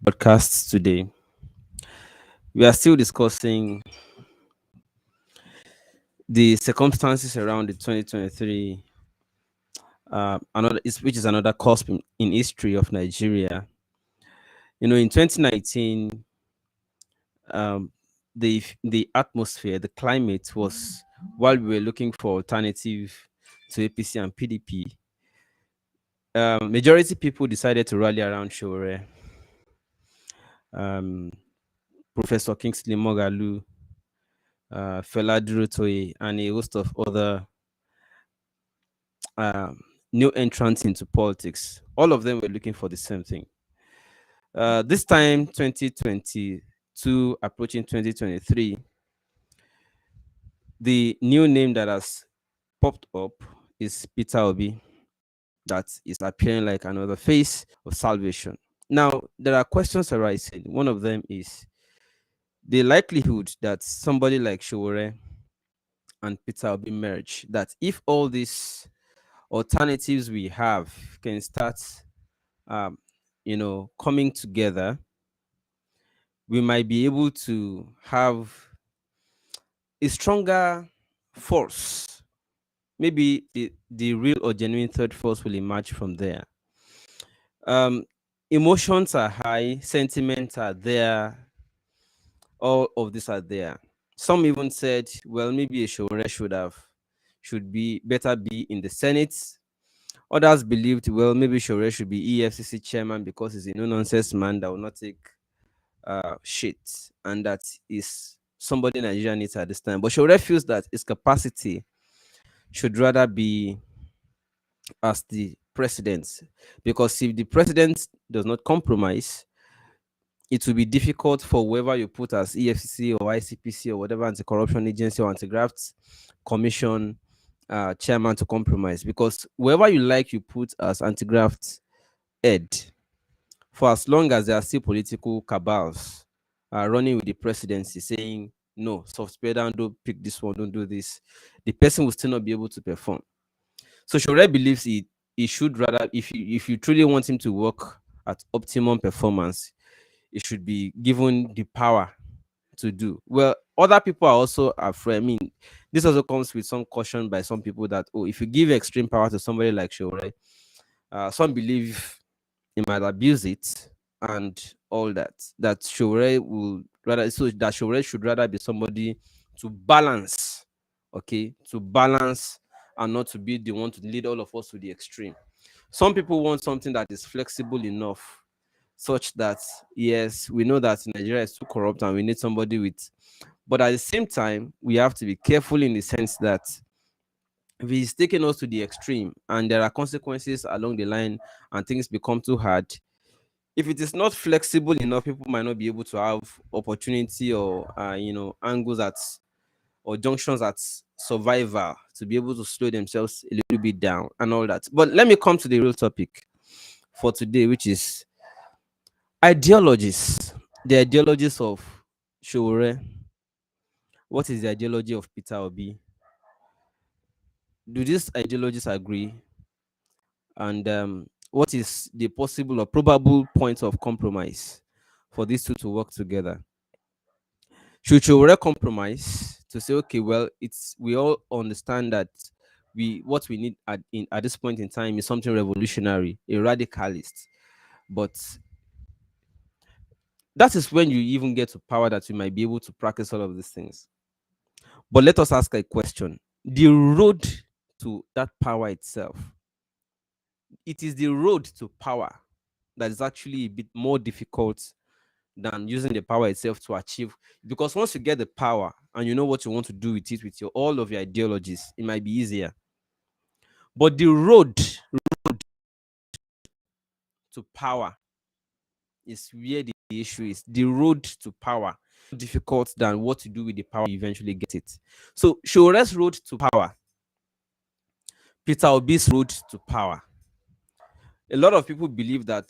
Podcasts today. We are still discussing the circumstances around the 2023, which is another cusp in history of Nigeria. In 2019, um, the atmosphere, the climate was, while we were looking for alternative to APC and PDP, majority people decided to rally around Sowore. Um, Professor Kingsley Mogalu, Fela Durotoye, and a host of other um, new entrants into politics. All of them were looking for the same thing. This time, 2022, approaching 2023, the new name that has popped up is Peter Obi, that is appearing like another face of salvation. Now, there are questions arising. One of them is the likelihood that somebody like Sowore and Peter Obi merge, that if all these alternatives we have can start um, coming together, we might be able to have a stronger force. Maybe the real or genuine third force will emerge from there. Um, Emotions are high, sentiments are there, all of these are there. Some even said, well, maybe a Sowore should be better be in the Senate. Others believed, well, maybe Sowore should be EFCC chairman because he's a no nonsense man that will not take shit, and that is somebody Nigeria needs at this time. But Sowore feels that his capacity should rather be as the president, because if the president does not compromise, it will be difficult for whoever you put as EFCC or ICPC or whatever anti-corruption agency or anti-graft commission chairman to compromise, because whoever you like you put as anti-graft head, for as long as there are still political cabals running with the presidency saying, no, soft down, don't pick this one, don't do this, the person will still not be able to perform. So Sowore believes he should rather, if you truly want him to work at optimum performance, he should be given the power to do. Well, other people are also afraid. I mean, this also comes with some caution by some people that, oh, if you give extreme power to somebody like Sowore, some believe he might abuse it and all that. That Sowore will rather, so that Sowore should rather be somebody to balance, okay, to balance, and not to be the one to lead all of us to the extreme. Some people want something that is flexible enough, such that yes, we know that Nigeria is too corrupt and we need somebody with, but at the same time, we have to be careful in the sense that if he's taking us to the extreme and there are consequences along the line and things become too hard, if it is not flexible enough, people might not be able to have opportunity or angles at or junctions at survival to be able to slow themselves a little bit down and all that. But let me come to the real topic for today, which is ideologies. The ideologies of Sowore. What is the ideology of Peter Obi? Do these ideologies agree? And what is the possible or probable point of compromise for these two to work together? Should Sowore compromise to say, okay, well, it's we all understand that what we need at this point in time is something revolutionary, a radicalist, but that is when you even get to power that you might be able to practice all of these things. But let us ask a question: the road to that power itself, it is the road to power that is actually a bit more difficult than using the power itself to achieve. Because once you get the power and you know what you want to do with it, with your all of your ideologies, it might be easier. But the road to power is where the issue is. The road to power difficult than what to do with the power you eventually get it. So Shore's road to power, Peter Obi's road to power. A lot of people believe that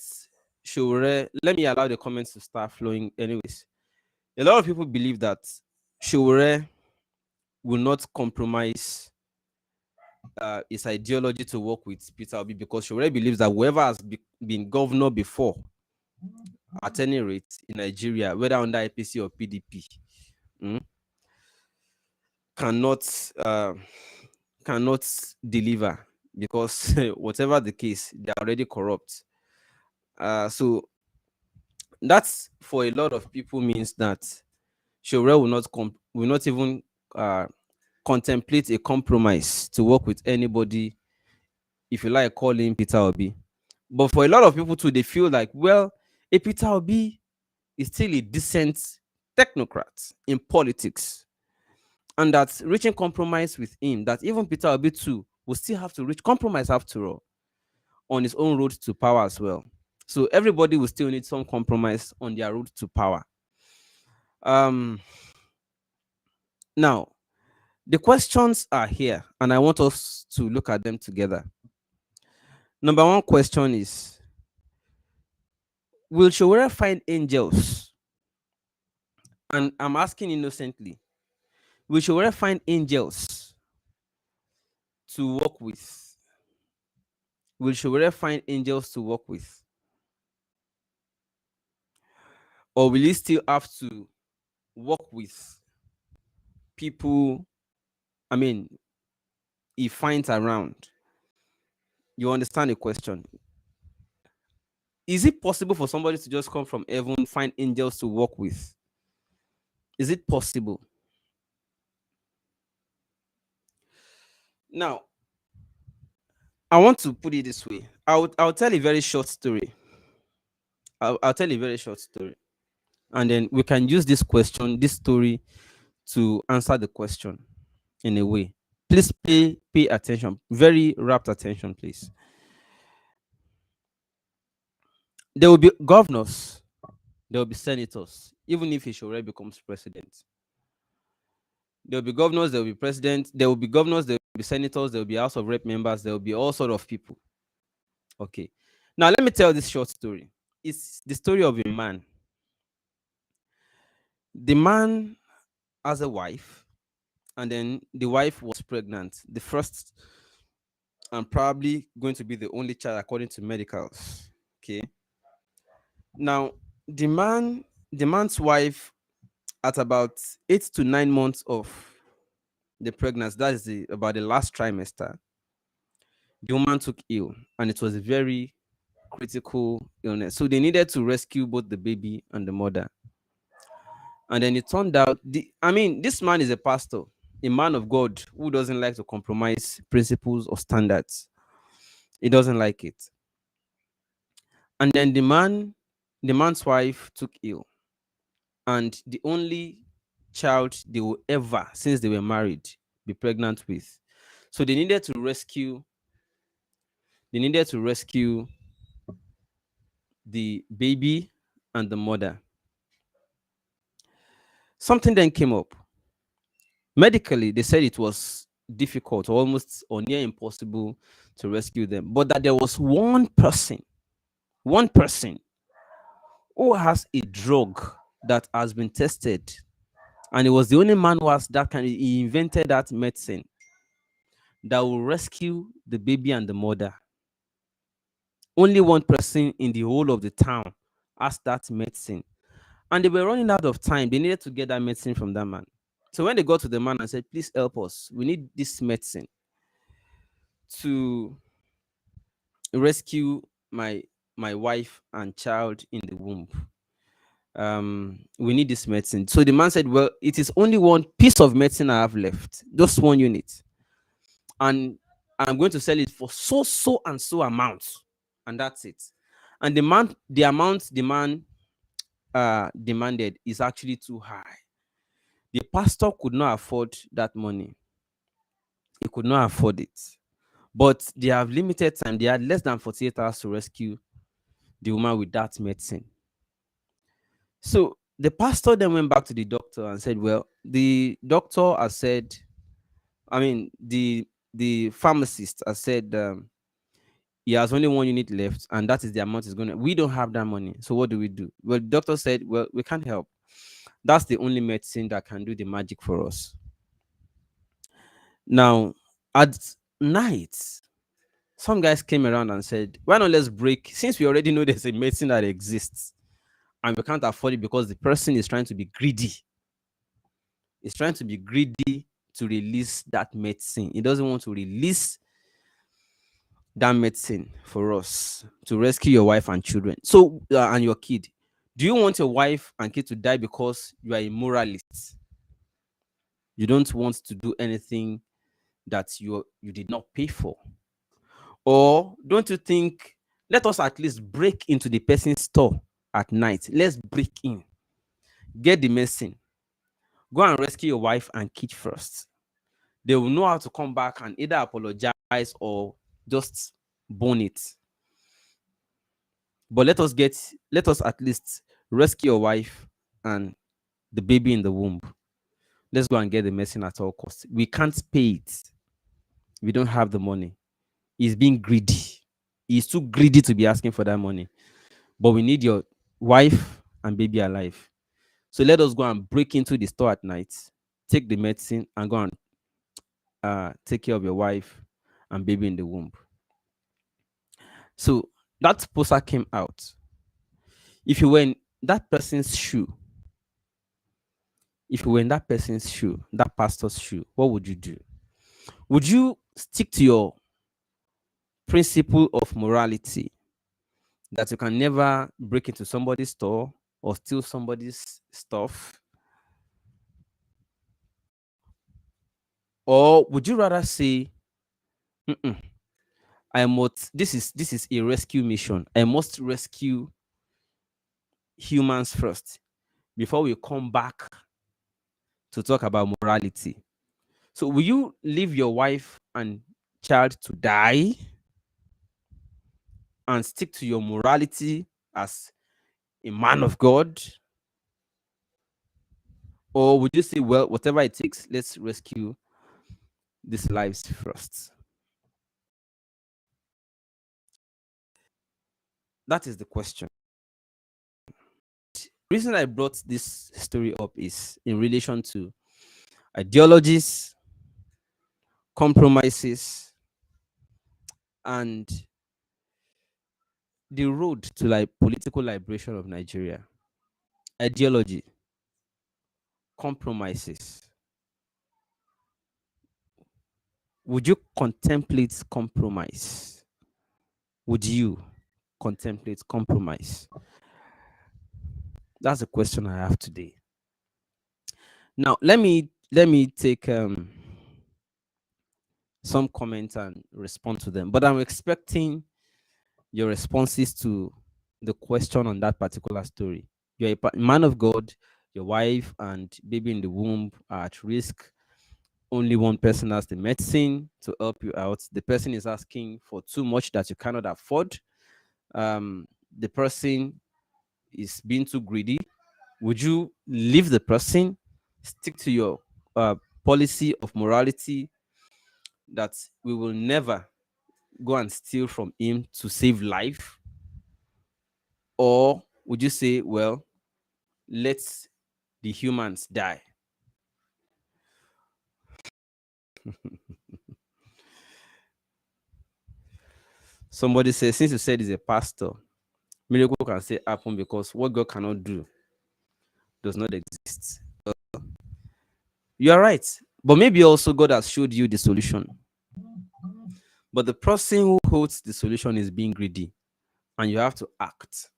Sowore, let me allow the comments to start flowing anyways. A lot of people believe that Sowore will not compromise his ideology to work with Peter Obi, because Sowore believes that whoever has been governor before at any rate in Nigeria, whether under APC or PDP, mm, cannot cannot deliver, because whatever the case, they are already corrupt. So that's, for a lot of people, means that Sowore will not even contemplate a compromise to work with anybody, if you like, call him Peter Obi. But for a lot of people too, they feel like, well, a Peter Obi is still a decent technocrat in politics, and that reaching compromise with him, that even Peter Obi too will still have to reach compromise after all, on his own road to power as well. So everybody will still need some compromise on their road to power. Um, Now, the questions are here, and I want us to look at them together. Number one question is, will Sowore find angels? And I'm asking innocently, will Sowore find angels to work with? Will Sowore find angels to work with? Or will he still have to work with people, I mean, he finds around? You understand the question? Is it possible for somebody to just come from heaven, find angels to work with? Is it possible? Now, I want to put it this way. I'll tell a very short story. I'll tell a very short story. And then we can use this story, to answer the question in a way. Please pay attention. Very rapt attention, please. There will be governors, there will be senators, even if Sowore becomes president. There will be governors, there will be president, there will be governors, there will be senators, there will be House of Rep members, there will be all sort of people. Okay. Now let me tell this short story. It's the story of a man. The man has a wife, and then the wife was pregnant. The first, and probably going to be the only child according to medicals. Okay. Now, the man's wife, at about 8 to 9 months of the pregnancy, that is about the last trimester, the woman took ill, and it was a very critical illness. So they needed to rescue both the baby and the mother. And then it turned out, this man is a pastor, a man of God who doesn't like to compromise principles or standards. He doesn't like it. And then the man's wife took ill, and the only child they will ever, since they were married, be pregnant with. So they needed to rescue the baby and the mother. Something then came up. Medically, they said it was difficult, almost or near impossible, to rescue them, but that there was one person who has a drug that has been tested, and he was the only man who has that kind. He invented that medicine that will rescue the baby and the mother. Only one person in the whole of the town has that medicine, and they were running out of time. They needed to get that medicine from that man. So when they got to the man and said, "Please help us. We need this medicine to rescue my wife and child in the womb. We need this medicine." So the man said, "Well, it is only one piece of medicine I have left, just one unit, and I'm going to sell it for so and so amount, and that's it." And the amount the man demanded is actually too high. The pastor could not afford that money. He could not afford it. But they have limited time. They had less than 48 hours to rescue the woman with that medicine. So the pastor then went back to the doctor and said, "Well, the doctor has said, the pharmacist has said he has only one unit left, and that is the amount he's going to. We don't have that money. So what do we do?" Well, the doctor said, "Well, we can't help. That's the only medicine that can do the magic for us." Now, at night, some guys came around and said, "Why not let's break, since we already know there's a medicine that exists, and we can't afford it because the person is trying to be greedy. Is trying to be greedy to release that medicine. He doesn't want to release that medicine for us to rescue your wife and children. So, and your kid. Do you want your wife and kid to die because you are a moralist? You don't want to do anything that you did not pay for? Or don't you think, let us at least break into the person's store at night? Let's break in, get the medicine, go and rescue your wife and kid first. They will know how to come back and either apologize or just bone it. But let us at least rescue your wife and the baby in the womb. Let's go and get the medicine at all costs. We can't pay it. We don't have the money. He's being greedy. He's too greedy to be asking for that money. But we need your wife and baby alive. So let us go and break into the store at night, take the medicine, and go and take care of your wife and baby in the womb. So that poster came out. If you were in that person's shoe, that pastor's shoe, what would you do? Would you stick to your principle of morality that you can never break into somebody's store or steal somebody's stuff? Or would you rather say, I must, this is a rescue mission. I must rescue humans first before we come back to talk about morality? So will you leave your wife and child to die and stick to your morality as a man of God? Or would you say, well, whatever it takes, let's rescue these lives first? That is the question. The reason I brought this story up is in relation to ideologies, compromises, and the road to like political liberation of Nigeria. Ideology, compromises. Would you contemplate compromise? Would you contemplate compromise? That's the question I have today. Now, let me take some comments and respond to them. But I'm expecting your responses to the question on that particular story. You're a man of God, your wife and baby in the womb are at risk. Only one person has the medicine to help you out. The person is asking for too much that you cannot afford. The person is being too greedy. Would you leave the person, stick to your policy of morality that we will never go and steal from him to save life? Or would you say, well, let the humans die? Somebody says, since you said he's a pastor, miracle can say happen because what God cannot do does not exist. You are right. But maybe also God has showed you the solution. But the person who holds the solution is being greedy, and you have to act.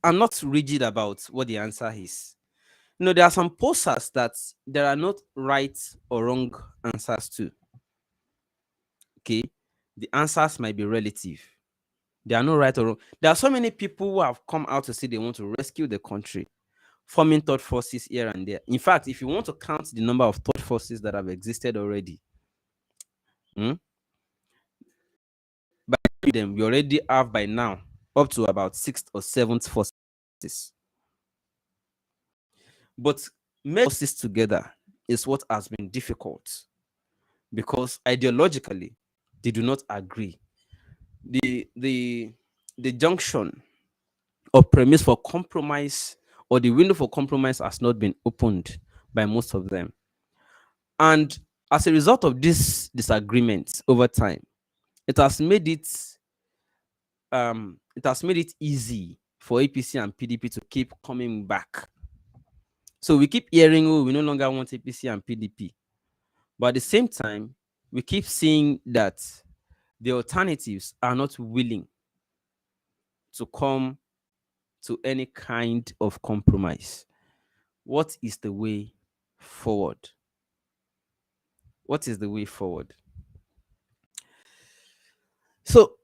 I'm not rigid about what the answer is. There are some posters that there are not right or wrong answers to. Okay. The answers might be relative. There are no right or wrong. There are so many people who have come out to say they want to rescue the country, forming third forces here and there. In fact, if you want to count the number of third forces that have existed already, by them, we already have by now up to about 6th or 7th forces. But merging forces together is what has been difficult because ideologically they do not agree. The junction or premise for compromise or the window for compromise has not been opened by most of them. And as a result of this disagreement over time, it has made it it has made it easy for APC and PDP to keep coming back. So we keep hearing, oh, we no longer want APC and PDP. But at the same time, we keep seeing that the alternatives are not willing to come to any kind of compromise. What is the way forward? What is the way forward? So,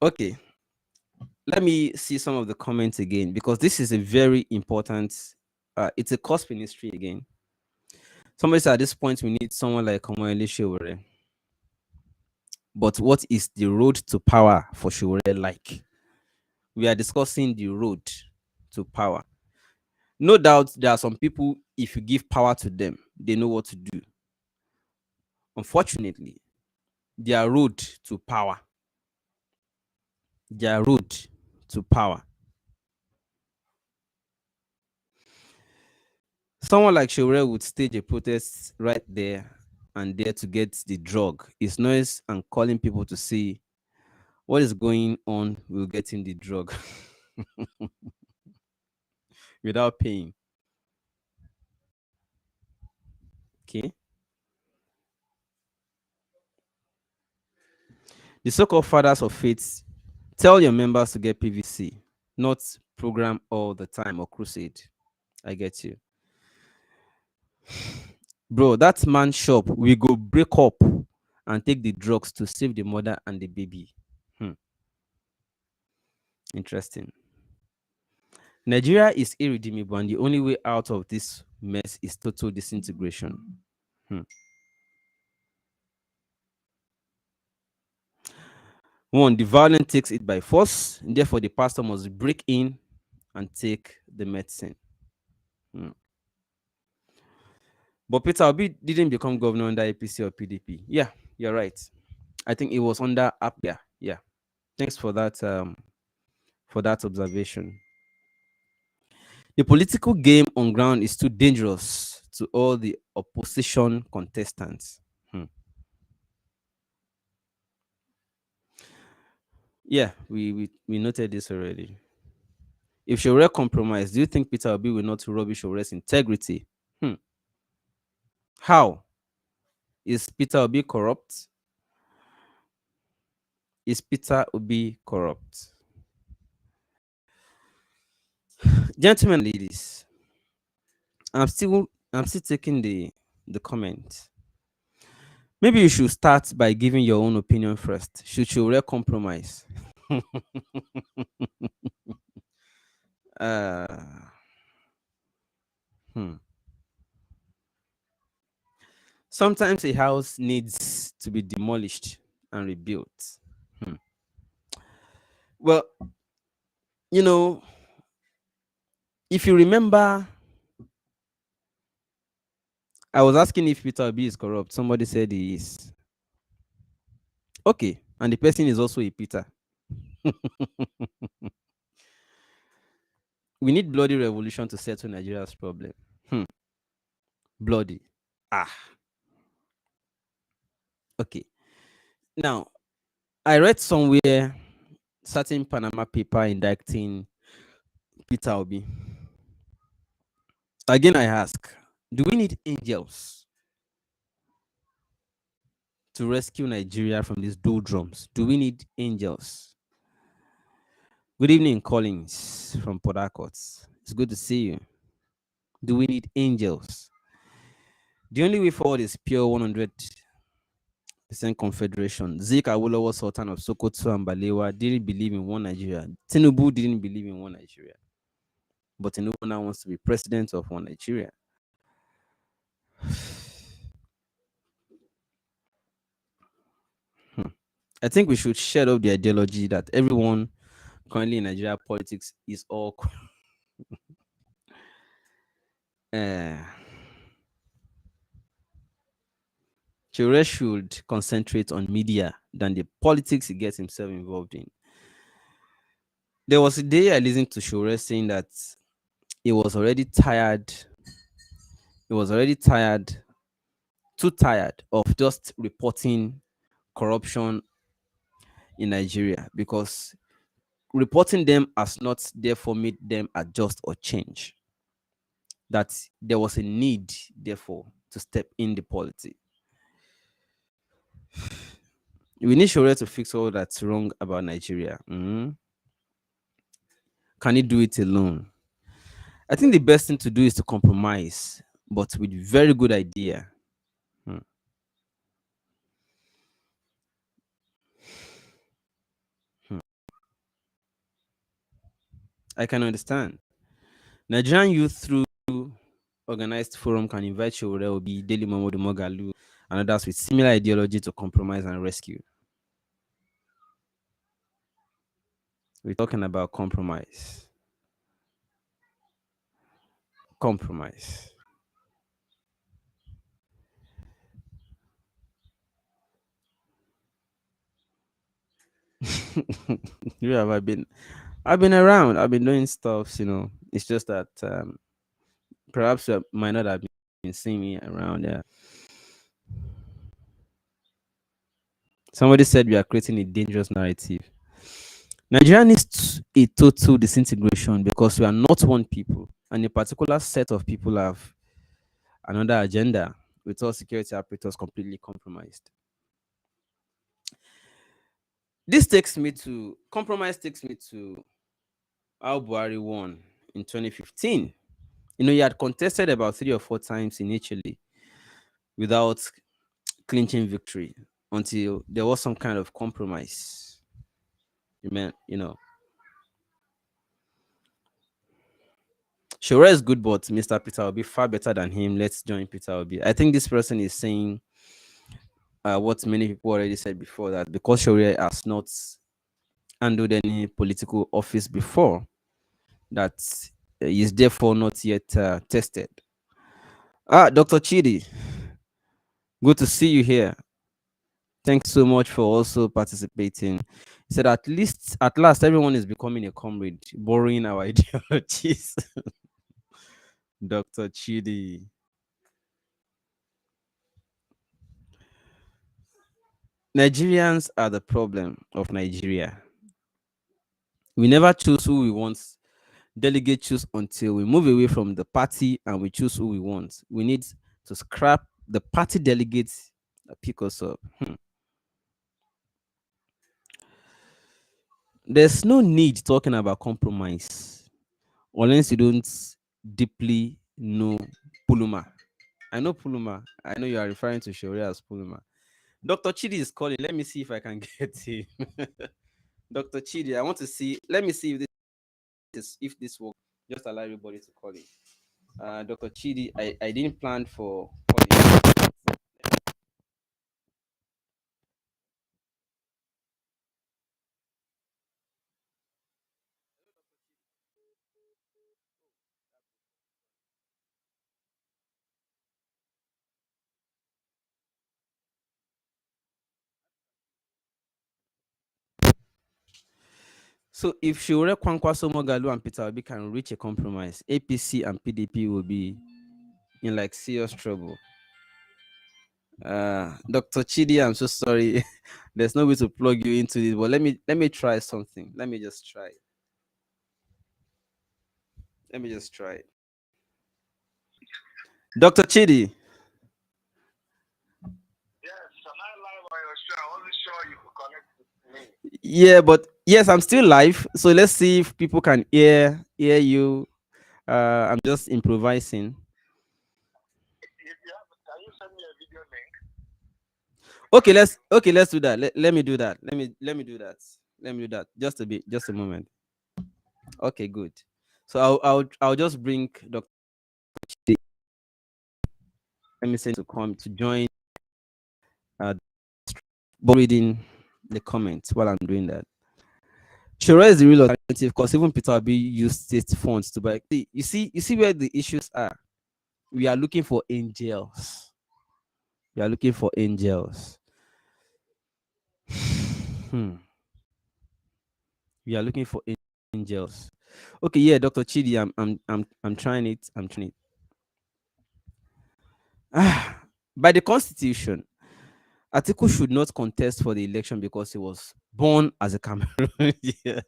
okay, let me see some of the comments again, because this is a very important, it's a cost ministry again. Somebody said at this point we need someone like Omoyele Sowore. But what is the road to power for Sowore like? We are discussing the road to power. No doubt there are some people, if you give power to them, they know what to do. Unfortunately, their road to power, their road to power. Someone like Sowore would stage a protest right there and there to get the drug. It's noise and calling people to see what is going on will get him the drug without paying. Okay. The so-called fathers of faith tell your members to get PVC, not program all the time or crusade. I get you. Bro, that man shop, we go break up and take the drugs to save the mother and the baby. Interesting. Nigeria is irredeemable, and the only way out of this mess is total disintegration. One, the violent takes it by force, and therefore the pastor must break in and take the medicine. But Peter Obi didn't become governor under APC or PDP. Yeah, you're right. I think it was under APGA. Yeah. Thanks for that observation. The political game on ground is too dangerous to all the opposition contestants. Yeah, we noted this already. If Sowore compromised, do you think Peter Obi will not rubbish Sowore's integrity? How? Is Peter Obi corrupt? Is Peter Obi corrupt? Gentlemen, ladies, I'm still taking the comment. Maybe you should start by giving your own opinion first. Should Sowore compromise? Sometimes a house needs to be demolished and rebuilt. Well, if you remember, I was asking if Peter Obi is corrupt. Somebody said he is. Okay, and the person is also a Peter. We need bloody revolution to settle Nigeria's problem. Bloody. Okay. Now, I read somewhere certain Panama paper indicting Peter Obi. Again, I ask, do we need angels to rescue Nigeria from these doldrums? Do we need angels? Good evening, Collins from Port Harcourt. It's good to see you. Do we need angels? The only way forward is pure 100% confederation. Zik Awolowo, Sultan of Sokoto and Balewa, didn't believe in one Nigeria. Tinubu didn't believe in one Nigeria. But Tinubu now wants to be president of one Nigeria. I think we should shed up the ideology that everyone currently in Nigeria politics is all Sowore should concentrate on media than the politics he gets himself involved in. There was a day I listened to Sowore saying that he was already tired. He was already tired too tired of just reporting corruption in Nigeria, because reporting them has not therefore made them adjust or change. That there was a need, therefore, to step in the polity. We need Sowore to fix all that's wrong about Nigeria. Can he do it alone? I think the best thing to do is to compromise, but with very good idea. Hmm. Hmm. I can understand. Nigerian youth through organized forum can invite Sowore Obi, Daily Momodu Mogalu, and others with similar ideology to compromise and rescue. We're talking about compromise. Compromise. Yeah, I've been around. I've been doing stuff. It's just that perhaps you might not have been seeing me around. Yeah. Somebody said we are creating a dangerous narrative. Nigeria needs a total disintegration because we are not one people, and a particular set of people have another agenda, with all security apparatus completely compromised. This takes me to compromise. Takes me to how Buhari won in 2015. He had contested about 3 or 4 times initially without clinching victory until there was some kind of compromise. Sure is good, but Mr. Peter will be far better than him. Let's join Peter Obi. I think this person is saying what many people already said before, that because Sowore has not handled any political office before, that he is therefore not yet tested. Dr. Chidi, good to see you here. Thanks so much for also participating. He said, at last, everyone is becoming a comrade, borrowing our ideologies. Dr. Chidi. Nigerians are the problem of Nigeria. We never choose who we want. Delegate choose until we move away from the party and we choose who we want. We need to scrap the party delegates that pick us up. There's no need talking about compromise unless you don't deeply know Puluma. I know Puluma. I know you are referring to Sharia as Puluma. Dr. Chidi is calling. Let me see if I can get him. Dr. Chidi, I want to see. Let me see if this works. Just allow everybody to call in. Dr. Chidi, I didn't plan for calling. So if Shure Kwankwaso Mogalu and Peter Obi can reach a compromise, APC and PDP will be in like serious trouble. Dr. Chidi, I'm so sorry. There's no way to plug you into this, but let me try something. Let me just try. Let me just try. Dr. Chidi. Yes, am I live on your show? I wasn't sure you could connect with me. Yeah, but yes, I'm still live. So let's see if people can hear you. I'm just improvising. If you have, can you send me a video link? Okay, let's do that. Let me do that. Let me do that. Let me do that. Just a moment. Okay, good. So I'll just bring Dr. Chidi. Let me send to come to join reading the comments while I'm doing that. Sure is the real alternative because even Peter Obi used state funds to buy. You see where the issues are. We are looking for angels. We are looking for angels. Hmm. We are looking for angels. Okay, yeah, Dr. Chidi, I'm trying it. I'm trying it. By the constitution, Atiku should not contest for the election because he was born as a Cameroon. Yeah.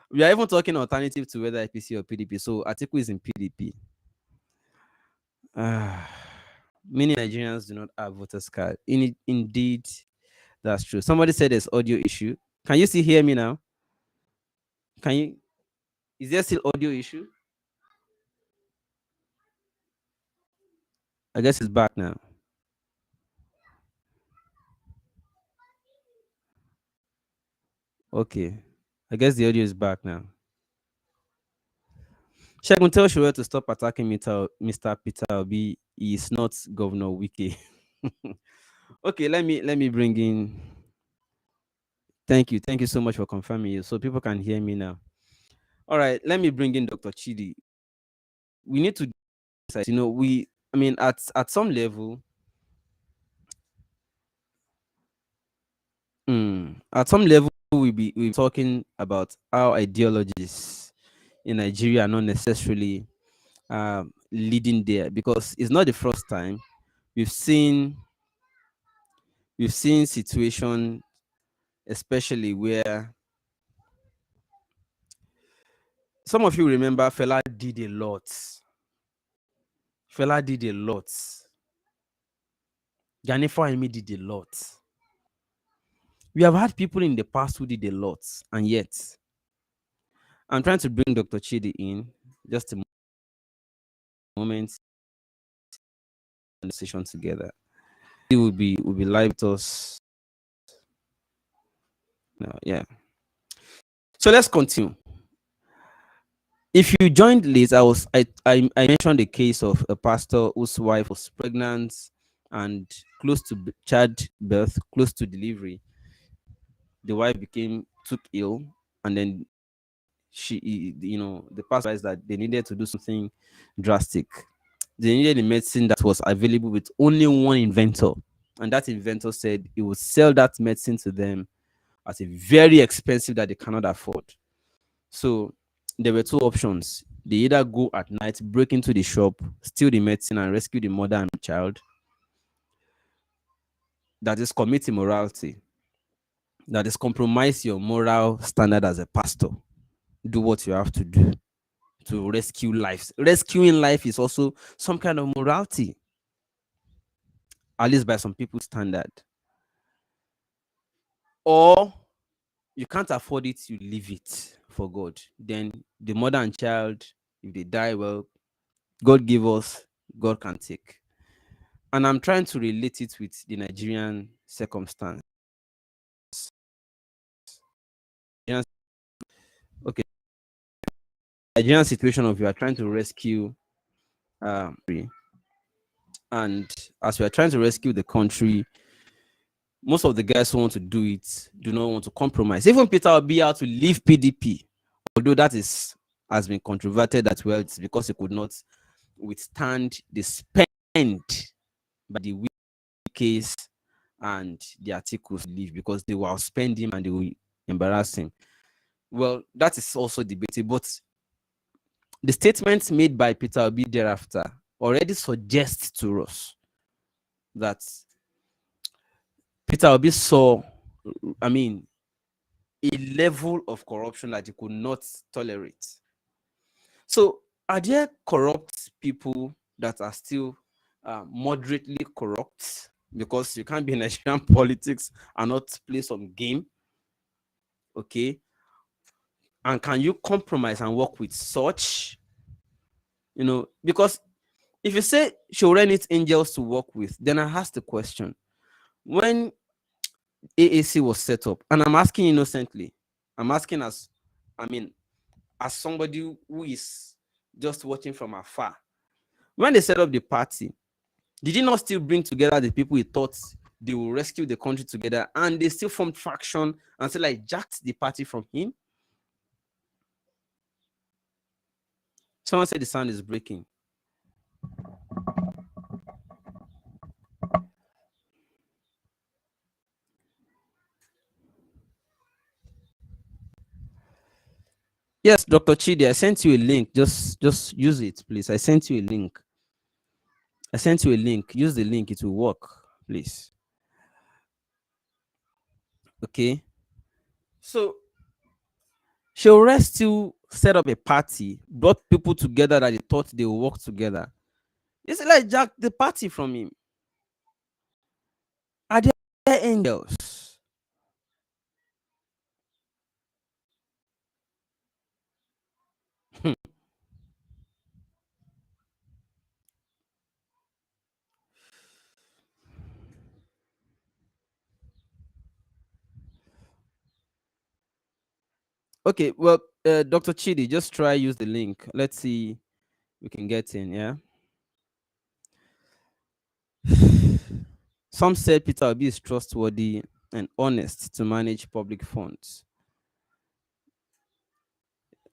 We are even talking alternative to whether APC or PDP. So Atiku is in PDP. Ah, many Nigerians do not have voters card. Indeed, that's true. Somebody said there's audio issue. Can you still hear me now? Can you? Is there still audio issue? I guess it's back now. Okay. I guess the audio is back now. Shegun, tell Sowore to stop attacking Mr. Peter Obi. He is not Governor Wiki. Okay, let me bring in. Thank you so much for confirming you, so people can hear me now. All right, let me bring in Dr. Chidi. We need to decide, I mean, at some level, at some level, we talking about how ideologies in Nigeria are not necessarily leading there, because it's not the first time we've seen situation, especially where some of you remember Fela did a lot. Fela did a lot. Ganifa Emi did a lot. We have had people in the past who did a lot, and yet I'm trying to bring Dr. Chidi in just a moment and session together. He will be live with us. No, yeah. So let's continue. If you joined late, I mentioned the case of a pastor whose wife was pregnant and close to childbirth, close to delivery. The wife took ill, and then the pastor realized that they needed to do something drastic. They needed a medicine that was available with only one inventor, and that inventor said he would sell that medicine to them at a very expensive that they cannot afford. So there were two options. They either go at night, break into the shop, steal the medicine, and rescue the mother and the child. That is commit immorality. That is compromise your moral standard as a pastor. Do what you have to do to rescue lives. Rescuing life is also some kind of morality, at least by some people's standard. Or you can't afford it, you leave it for God. Then the mother and child, if they die, well, God give us, God can take. And I'm trying to relate it with the Nigerian circumstance. Okay, Nigerian situation of you are trying to rescue, and as we are trying to rescue the country, most of the guys who want to do it do not want to compromise. Even Peter Obi had to leave PDP, although that has been controverted that, well, it's because he could not withstand the spend by the case and the articles leave, because they will spend him and they will embarrass him. Well, that is also debatable, but the statements made by Peter Obi thereafter already suggest to us that Peter Obi saw, I mean, a level of corruption that he could not tolerate. So, are there corrupt people that are still moderately corrupt? Because you can't be in Nigerian politics and not play some game. Okay. And can you compromise and work with such? Because if you say Sowore needs angels to work with, then I ask the question, when AAC was set up, and I'm asking innocently, I'm asking as somebody who is just watching from afar, when they set up the party, did he not still bring together the people he thought they will rescue the country together, and they still formed faction and still jacked the party from him? Someone said the sound is breaking. Yes, Dr. Chidi, I sent you a link. Just use it, please. I sent you a link. I sent you a link. Use the link. It will work, please. Okay. So Sowore still set up a party, brought people together that they thought they would work together. It's like Jack the party from him. Are they angels? Okay, well, Dr. Chidi, just try use the link. Let's see we can get in, yeah? Some said Peter Obi is trustworthy and honest to manage public funds.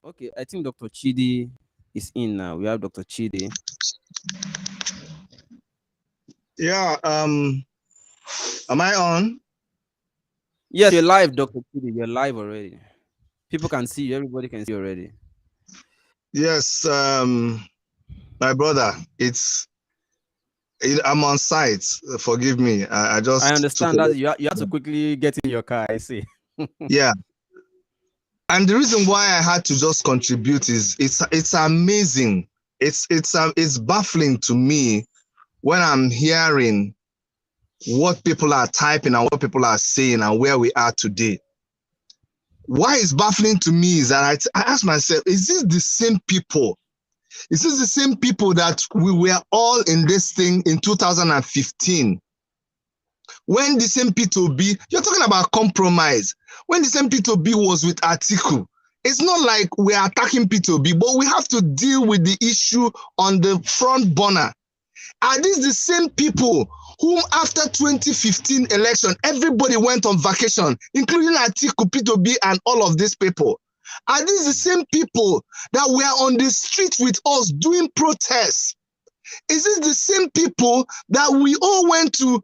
Okay, I think Dr. Chidi is in now. We have Dr. Chidi. Yeah, am I on? Yes, you're live, Dr. Chidi. You're live already. People can see you. Everybody can see you already. Yes, my brother, I'm on site. Forgive me. I just I understand that you have to quickly get in your car. I see. Yeah. And the reason why I had to just contribute is it's amazing. It's baffling to me when I'm hearing what people are typing and what people are saying and where we are today. Why it's baffling to me is that I ask myself, is this the same people? Is this the same people that we were all in this thing in 2015? When the same P2B, you're talking about compromise. When the same P2B was with Atiku, it's not like we're attacking P2B, but we have to deal with the issue on the front burner. Are these the same people whom after 2015 election, everybody went on vacation, including Atiku, P2B, and all of these people? Are these the same people that were on the street with us doing protests? Is this the same people that we all went to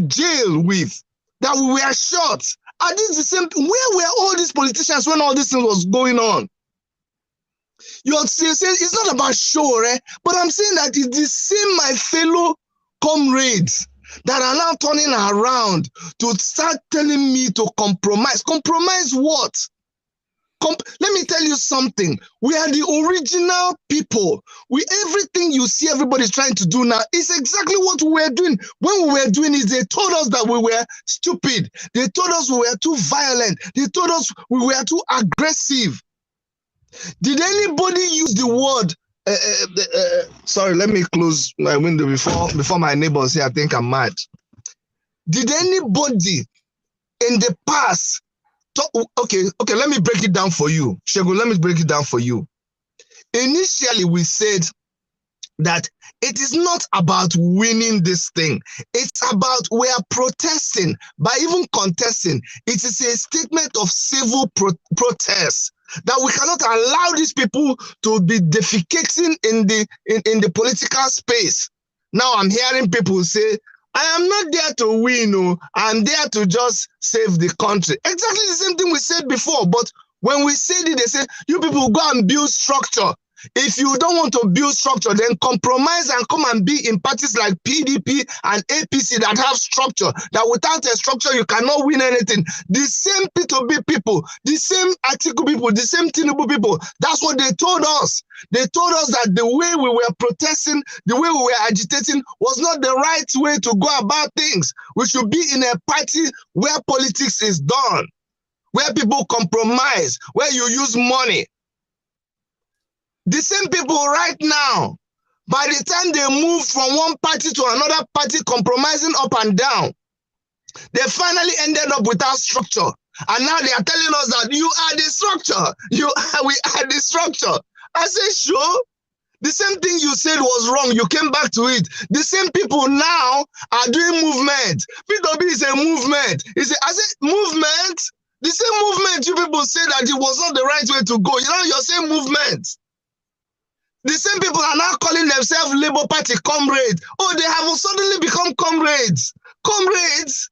jail with, that we were shot? Are these the same? Where were all these politicians when all this thing was going on? You're saying it's not about Sowore, but I'm saying that it's the same my fellow comrades that are now turning around to start telling me to compromise. Compromise what? Let me tell you something. We are the original people. Everything you see everybody's trying to do now is exactly what we were doing. When we were doing it, they told us that we were stupid. They told us we were too violent. They told us we were too aggressive. Did anybody use the word? Sorry, let me close my window before my neighbors here think I'm mad. Did anybody in the past okay, let me break it down for you. Shegun, let me break it down for you. Initially, we said that it is not about winning this thing. It's about we are protesting. By even contesting, it is a statement of civil protest that we cannot allow these people to be defecating in the political space. Now I'm hearing people say, I am not there to win, no. I'm there to just save the country. Exactly the same thing we said before, but when we said it, they say, you people go and build structure. If you don't want to build structure, then compromise and come and be in parties like PDP and APC that have structure, that without a structure, you cannot win anything. The same P2B people, the same Atiku people, the same Tinubu people, that's what they told us. They told us that the way we were protesting, the way we were agitating was not the right way to go about things. We should be in a party where politics is done, where people compromise, where you use money. The same people right now, by the time they move from one party to another party, compromising up and down, they finally ended up without structure. And now they are telling us that you are the structure. We are the structure. I say, sure. The same thing you said was wrong. You came back to it. The same people now are doing movement. P2B is a movement. I said, movement? The same movement you people say that it was not the right way to go. You're saying movement. The same people are now calling themselves Labour Party comrades. Oh, they have suddenly become comrades. Comrades?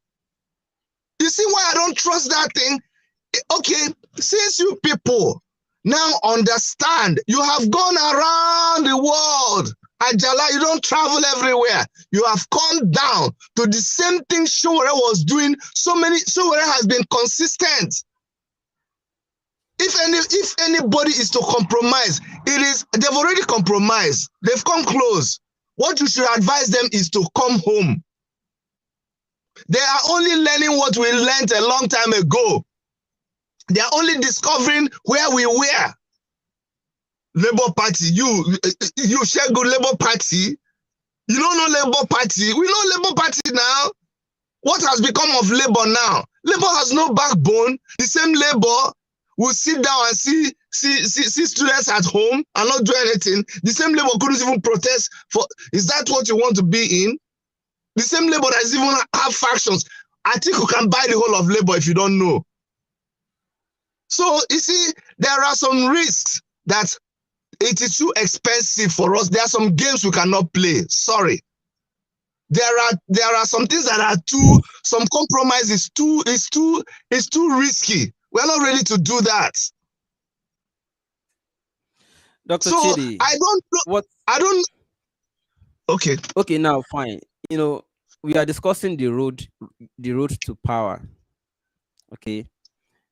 You see why I don't trust that thing? Okay, since you people now understand, you have gone around the world Ajala, you don't travel everywhere. You have come down to the same thing Sowore was doing. Sowore has been consistent. If anybody is to compromise, they've already compromised. They've come close. What you should advise them is to come home. They are only learning what we learned a long time ago. They are only discovering where we were. Labour Party, you share good Labour Party. You don't know Labour Party. We know Labour Party now. What has become of Labour now? Labour has no backbone. The same Labour will sit down and see students at home and not do anything. The same Labour couldn't even protest for. Is that what you want to be in? The same Labour that is even have factions. I think you can buy the whole of Labour if you don't know. So you see, there are some risks that it is too expensive for us. There are some games we cannot play. Sorry. There are some things that are some compromise is too risky. We're not ready to do that. Dr. Chidi, I don't know. what? I don't. Okay. Okay, now fine. We are discussing the road to power. Okay.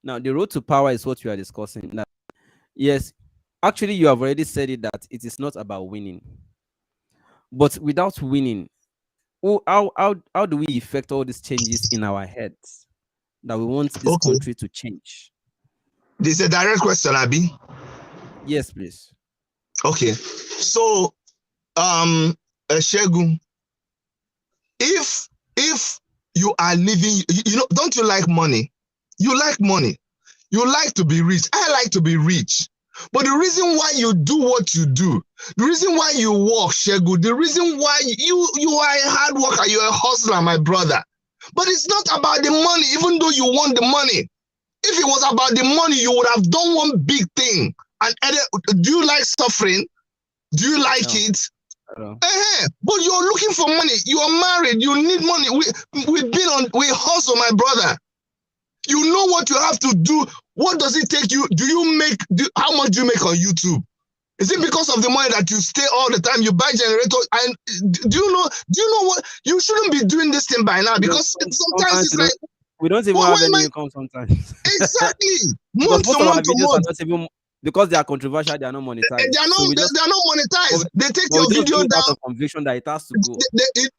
Now the road to power is what we are discussing. Now, yes, actually, you have already said it that it is not about winning. But without winning, how do we effect all these changes in our heads that we want this country to change? This is a direct question, Abi. Yes, please. Okay. So, Shegun, if you are living, don't you like money? You like money. You like to be rich. I like to be rich. But the reason why you do what you do, the reason why you work, Shegun, the reason why you are a hard worker, you're a hustler, my brother. But it's not about the money, even though you want the money. If it was about the money, you would have done one big thing. And do you like suffering? Do you like it? But you're looking for money. You are married. You need money. We hustle, my brother. You know what you have to do. What does it take you? How much do you make on YouTube? Is it because of the money that you stay all the time? You buy generators, and do you know what? You shouldn't be doing this thing by now, because sometimes it's like we don't even have any income sometimes. Exactly. Month to month. Because they are controversial, they are not monetized. They are not monetized. They take your video down. Out of conviction that it has to go.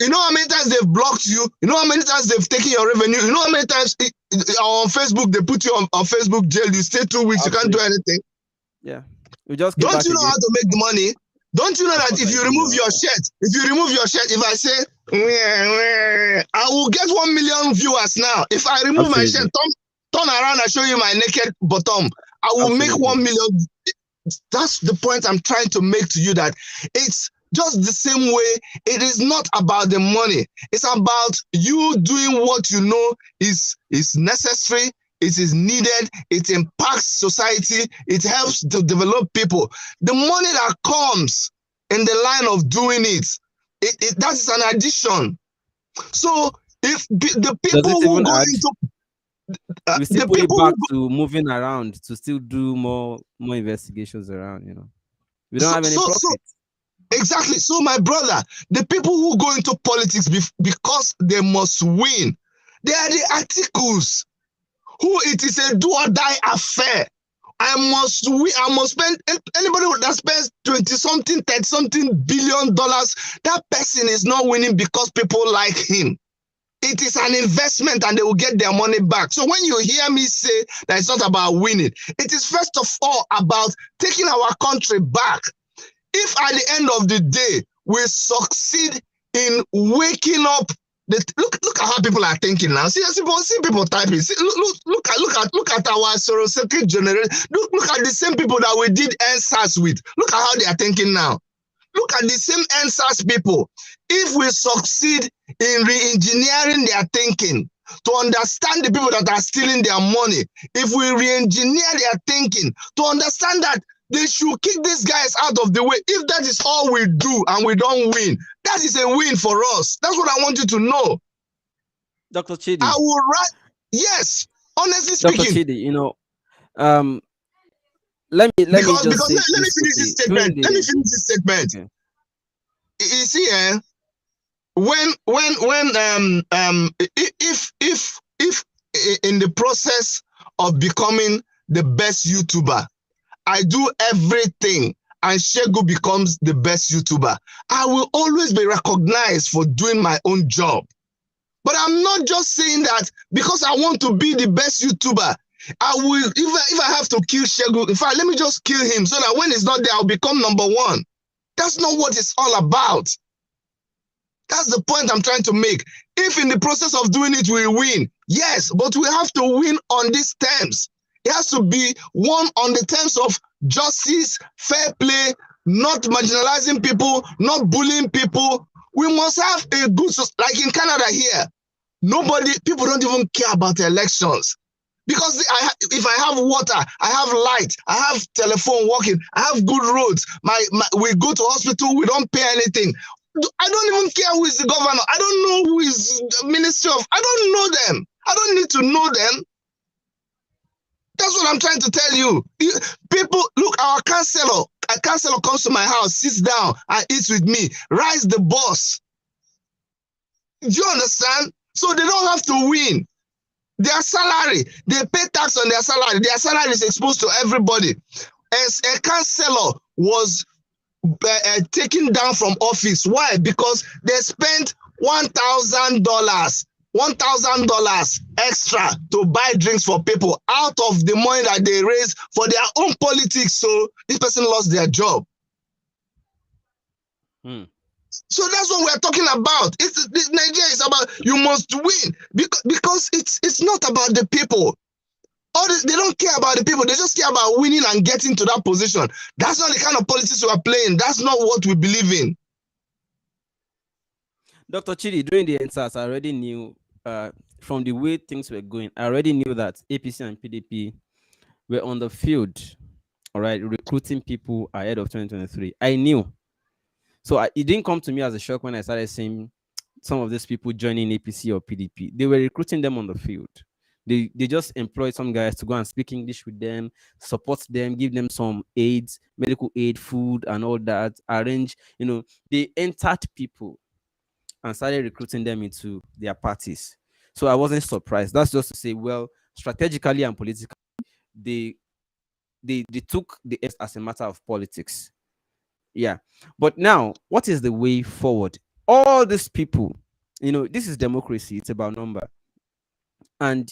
You know how many times they've blocked you? You know how many times they've taken your revenue? You know how many times on Facebook they put you on Facebook jail? You stay 2 weeks. Absolutely. You can't do anything. Yeah. You just don't you know how to make the money? Don't you know that if you remove your shirt, if I say I will get 1 million viewers now. If I remove my shirt, turn around and show you my naked bottom, I will make 1 million. That's the point I'm trying to make to you, that it's just the same way. It is not about the money. It's about you doing what you know is necessary. It is needed. It impacts society. It helps to develop people. The money that comes in the line of doing it, that is an addition. So if the people who go into we still put it back to moving around to still do more investigations around, we don't have any profit. Exactly. So my brother, the people who go into politics because they must win, they are the articles who it is a do or die affair. I must win. I must spend. Anybody that spends 20-something, 30-something billion dollars, that person is not winning because people like him. It is an investment and they will get their money back. So when you hear me say that it's not about winning, it is first of all about taking our country back. If at the end of the day, we succeed in waking up, look at how people are thinking now. See people typing. Look at our Sowore generation. Look at the same people that we did NSAS with. Look at how they are thinking now. Look at the same NSAS people. If we succeed in re-engineering their thinking to understand the people that are stealing their money, if we re-engineer their thinking to understand that they should kick these guys out of the way, if that is all we do and we don't win, that is a win for us. That's what I want you to know. Dr. Chidi. I will write, yes, honestly speaking. Dr. Chidi, let me finish this statement. Okay. you see, if in the process of becoming the best YouTuber, I do everything and Shegu becomes the best YouTuber, I will always be recognized for doing my own job. But I'm not just saying that because I want to be the best YouTuber. I will, if I have to kill Shegu, in fact, let me just kill him so that when he's not there, I'll become number one. That's not what it's all about. That's the point I'm trying to make. If in the process of doing it, we win, yes, but we have to win on these terms. It has to be won on the terms of justice, fair play, not marginalizing people, not bullying people. We must have a good, like in Canada here, people don't even care about elections. Because if I have water, I have light, I have telephone working, I have good roads, we go to hospital, we don't pay anything. I don't even care who is the governor. I don't know who is the minister of. I don't know them. I don't need to know them. That's what I'm trying to tell you. People, look, a counselor comes to my house, sits down and eats with me, rides the bus. Do you understand? So they don't have to win. Their salary, they pay tax on their salary. Their salary is exposed to everybody. As a counselor was taken down from office. Why? Because they spent $1,000 extra to buy drinks for people out of the money that they raised for their own politics. So this person lost their job. So that's what we're talking about. Nigeria is about you must win because it's not about the people. They don't care about the people. They just care about winning and getting to that position. That's not the kind of politics we are playing. That's not what we believe in. Dr. Chidi, during the NSAS, I already knew from the way things were going, I already knew that APC and PDP were on the field, all right, recruiting people ahead of 2023. I knew. So it didn't come to me as a shock when I started seeing some of these people joining APC or PDP. They were recruiting them on the field. They just employed some guys to go and speak English with them, support them, give them some aids, medical aid, food, and all that. Arrange, they entered people and started recruiting them into their parties. So I wasn't surprised. That's just to say, well, strategically and politically, they took the S as a matter of politics. Yeah. But now, what is the way forward? All these people, this is democracy. It's about number. And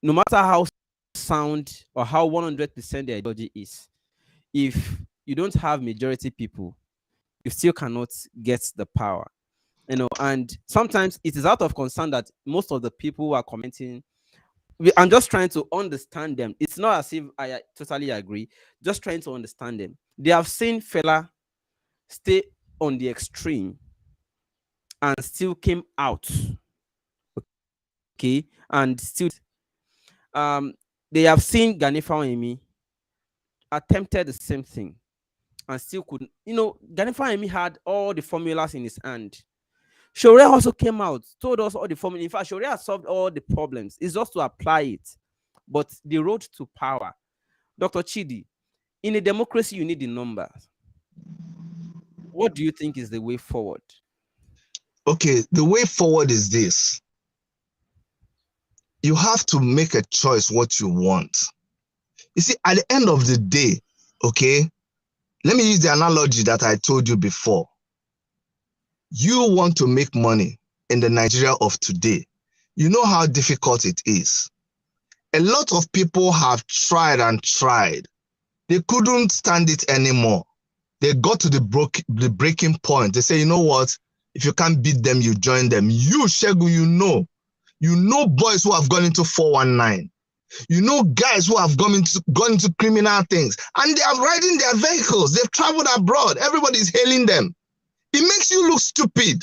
no matter how sound or how 100% the ideology is, if you don't have majority people, you still cannot get the power. And sometimes it is out of concern that most of the people who are commenting, I'm just trying to understand them. It's not as if I totally agree, just trying to understand them. They have seen fella stay on the extreme and still came out. Okay, and still they have seen Ganifa Emi attempted the same thing and still couldn't. Ganifa Emi had all the formulas in his hand. Sowore also came out, told us all the formulas. In fact, Sowore has solved all the problems. It's just to apply it. But the road to power, Dr. Chidi, in a democracy, you need the numbers. What do you think is the way forward? Okay, the way forward is this. You have to make a choice what you want. You see, at the end of the day, okay, let me use the analogy that I told you before. You want to make money in the Nigeria of today. You know how difficult it is. A lot of people have tried and tried. They couldn't stand it anymore. They got to the breaking point. They say, you know what? If you can't beat them, you join them. You, Shegu, you know boys who have gone into 419. You know guys who have gone into criminal things. And they are riding their vehicles. They've traveled abroad. Everybody's hailing them. It makes you look stupid.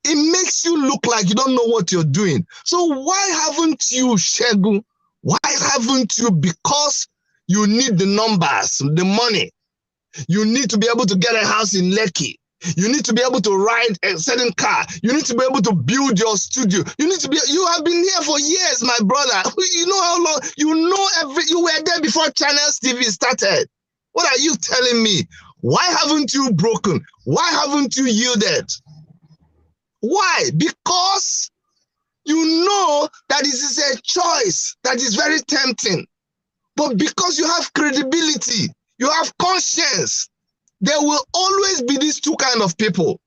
It makes you look like you don't know what you're doing. So why haven't you, Shegu? Why haven't you? Because you need the numbers, the money. You need to be able to get a house in Lekki. You need to be able to ride a certain car. You need to be able to build your studio. You have been here for years, my brother. You know how long, you were there before Channels TV started. What are you telling me? Why haven't you broken? Why haven't you yielded? Why? Because you know that this is a choice that is very tempting. But because you have credibility, you have conscience, there will always be these two kind of people.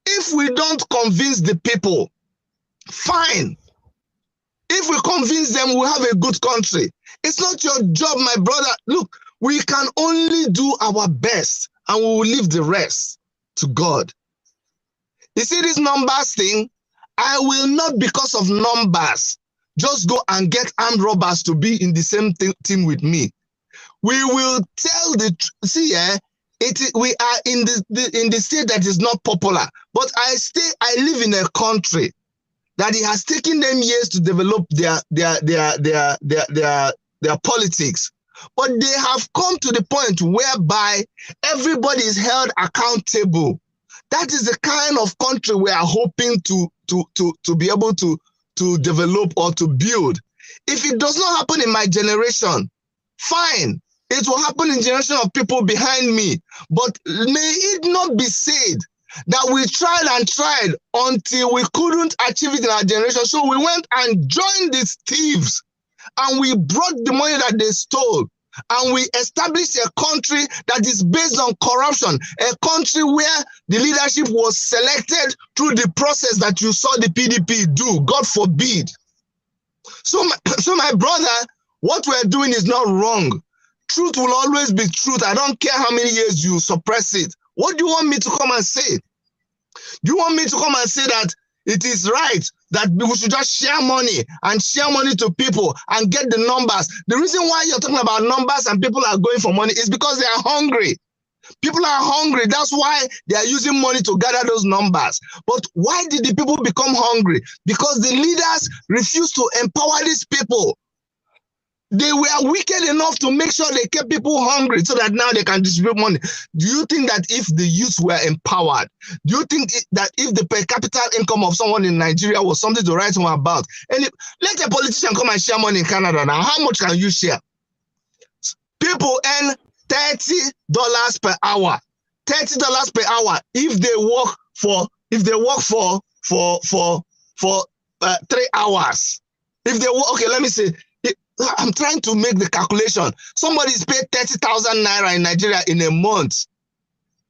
If we don't convince the people, fine. If we convince them, we'll have a good country. It's not your job, my brother. Look, we can only do our best and we will leave the rest to God. You see this numbers thing? I will not, because of numbers, just go and get armed robbers to be in the same team with me. We will tell the see, we are in the state that is not popular, but I live in a country that it has taken them years to develop their politics. But they have come to the point whereby everybody is held accountable. That is the kind of country we are hoping to be able to develop or to build. If it does not happen in my generation, fine. It will happen in generation of people behind me. But may it not be said that we tried until we couldn't achieve it in our generation. So we went and joined these thieves and we brought the money that they stole. And we established a country that is based on corruption, a country where the leadership was selected through the process that you saw the PDP do. God forbid. So my brother, what we're doing is not wrong. Truth will always be truth. I don't care how many years you suppress it. What do you want me to come and say? Do you want me to come and say that it is right that we should just share money to people and get the numbers? The reason why you're talking about numbers and people are going for money is because they are hungry. People are hungry. That's why they are using money to gather those numbers. But why did the people become hungry? Because the leaders refused to empower these people. They were wicked enough to make sure they kept people hungry so that now they can distribute money. Do you think that if the youth were empowered, do you think that if the per capita income of someone in Nigeria was something to write home about, and let a politician come and share money in Canada now, how much can you share? People earn $30 per hour. $30 per hour if they work for 3 hours. If they work, okay, let me say, I'm trying to make the calculation. Somebody is paid 30,000 naira in Nigeria in a month.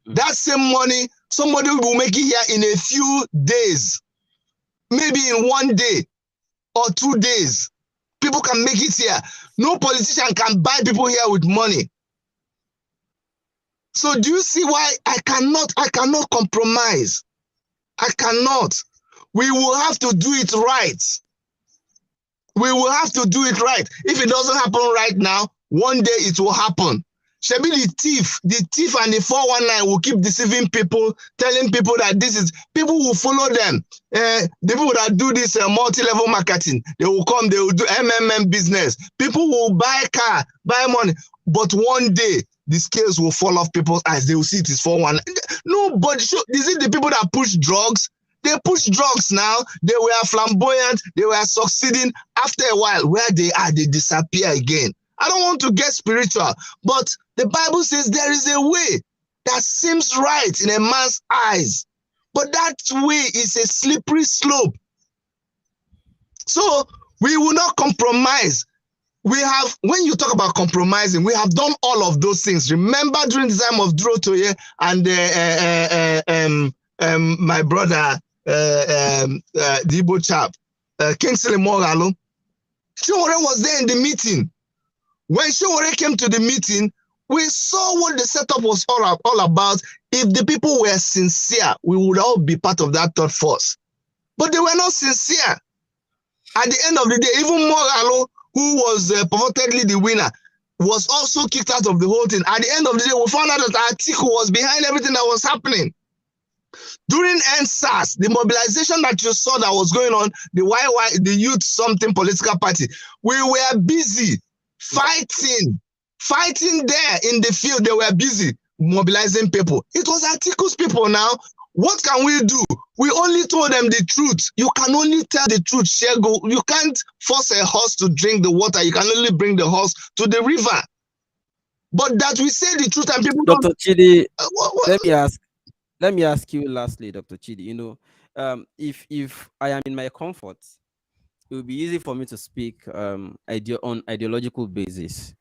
That same money, somebody will make it here in a few days. Maybe in 1 day or 2 days. People can make it here. No politician can buy people here with money. So do you see why I cannot compromise? I cannot. We will have to do it right. We will have to do it right. If it doesn't happen right now, one day it will happen. Shebi the thief and the 419 will keep deceiving people, telling people that this is, people will follow them. The people that do this multi-level marketing, they will come, they will do MMM business. People will buy car, buy money, but one day the scales will fall off people's eyes. They will see it is 419. Nobody, is it the people that push drugs? They push drugs now. They were flamboyant. They were succeeding. After a while, where they are, they disappear again. I don't want to get spiritual, but the Bible says there is a way that seems right in a man's eyes, but that way is a slippery slope. So we will not compromise. We have, when you talk about compromising, we have done all of those things. Remember during the time of Drotoye and my brother, the Igbo chap, Kingsley Moghalu, Sowore was there in the meeting. When Sowore came to the meeting, we saw what the setup was all about. If the people were sincere, we would all be part of that third force. But they were not sincere. At the end of the day, even Moghalu, who was purportedly the winner, was also kicked out of the whole thing. At the end of the day, we found out that Atiku was behind everything that was happening. During NSAS, the mobilization that you saw that was going on, the youth something political party, we were busy fighting there in the field. They were busy mobilizing people. It was Atiku's people now. What can we do? We only told them the truth. You can only tell the truth, Shego. You can't force a horse to drink the water. You can only bring the horse to the river. but that we say the truth and people don't. Dr. Chidi, What? let me ask you lastly, Dr. Chidi. If I am in my comfort, it will be easy for me to speak on ideological basis.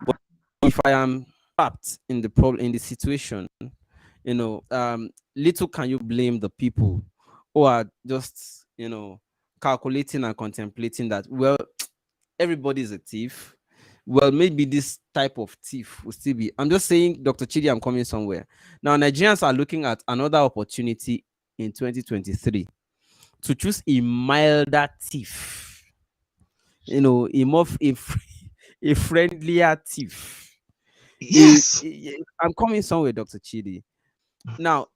But if I am trapped in the problem, in the situation, little can you blame the people who are just calculating and contemplating that, well, everybody is a thief. Well, maybe this type of thief will still be. I'm just saying, Dr. Chidi, I'm coming somewhere. Now, Nigerians are looking at another opportunity in 2023 to choose a milder thief, a more a friendlier thief. Yes. I'm coming somewhere, Dr. Chidi. Now,